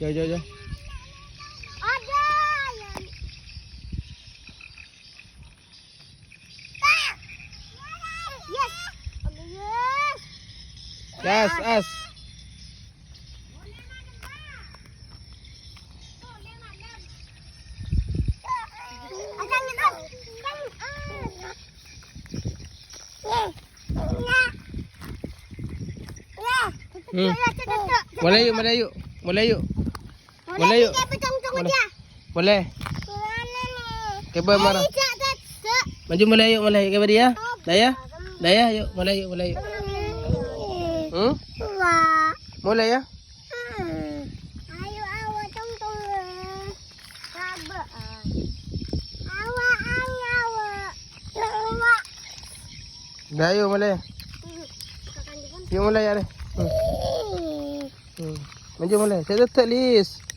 Jauh, jauh, jauh. Ada. Yes. Yes. Gas, as. Boleh yuk, boleh yuk. Boleh yuk. Boleh yuk. Boleh. Coba marah. Maju mulai yuk, mulai ke dia. Daya. Daya yuk, mulai yuk, mulai yuk. Mulai ya. Ayo awak tungtung. Sabar. Awak awak. Awak. Dah yuk mulai. Yuk mulai ya. Maju mulai. Saya tutup list.